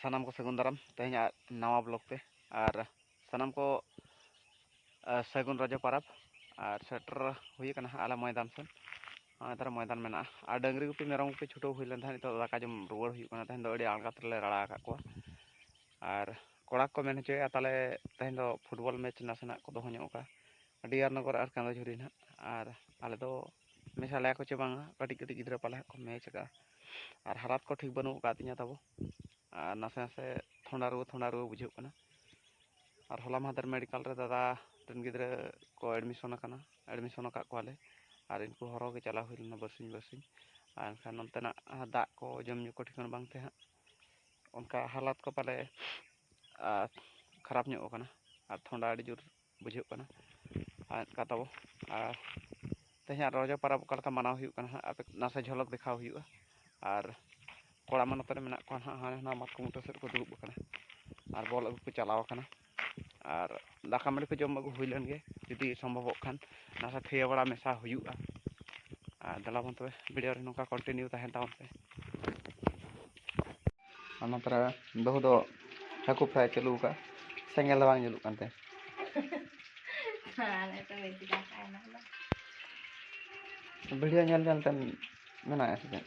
सानाम को सगुन दाराम तेहना नवा ब्लॉग पे और सानाम को सगुन रजो परब और सेटर हुई कना आला मैदान से तार मैदान में और डंगरी गुपी मेरम गुपी छुटो हुई लेन तो दाका जम रुआड़ हुई कना तेहन दो अड़ी आलगात ले राड़ा का को और कोड़ा को मेन होचोया ताले तेहन दो फुटबॉल मैच नासेना को दोहो ᱧᱚᱜ का डियार नगर और कांदा झुरी ना और आले दो मेसाले को चे बांगा कटी कटी गिद्रा पाले को मैच का और हालात को ठीक बनू का तिया तबो और नासे नासे थोड़ा रुआ बुझे कना और हला मादर मेडिकल रे दादा रन गिद्रा को एडमिशन का कोले और इनको हरो के चला हुई लेना बसिंग और एनखान नंतना दाग को जम को ठिकाना बांगते हैं उनका हालात को पाले खराब ᱧᱚᱜ कना और थोड़ा अड़ी जोर बुझे कना और का तबो और तेहना रजो परब का मानाव हुई कना आप नासे झलक दिखाव हुई और कोड़ा मन नतरे मेना को हाने ना मातको मुठो सेट को दुड़ुब कना और बॉल अगु को चलाव कना और दाका माड़ी को जम अगु हुई लेन गे जुदी संभव खान नासा थेया बड़ा मेसा हुआ और दला बन तबे वीडियो रे नोका कंटिन्यू तहन तावन पे नतरे बहु दो हाकु फ्राई चलू का सेंगेल बांग जलू कानते video ñal ñal tan mena ऐसे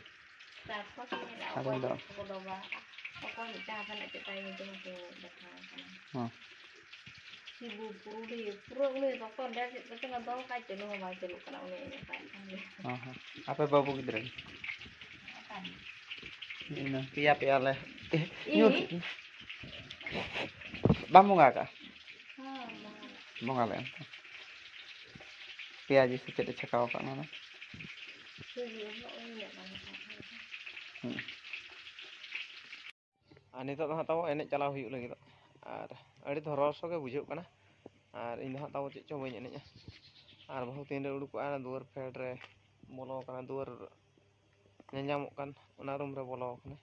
ada do Ibu puru toko dia itu nggak tahu kayak jenuh sama jenuh kena unik apa babu gitu ini pia pia le bamu nggak kak mau nggak le pia aja sedikit cekau kak mana ani to ha tahu enek calaw huyuk lagi to ar adi dhoroso ge bujhuk kana ar in ha tahu चे चो बई एनेज ar बहु तीन रे उडुक आना दुआर fade रे बोलो kana दुआर नेजामोक कान ओना रूम रे बोलो कने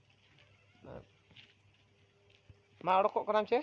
मा अडकोक कनाम चे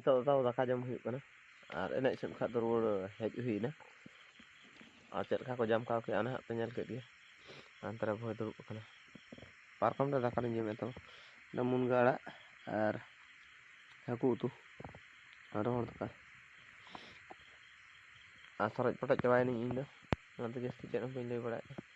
nito do daka jam huyuk kana ar enek sem kha do ruwar hej huina ar chet kha ko jam ka ke ana pe nyel ke dia antara boy duruk kana parkom da daka ni jam eto namun gara ar haku tu ar hor daka asaraj patak jawain ni indo nanti jasti chet hom lay barai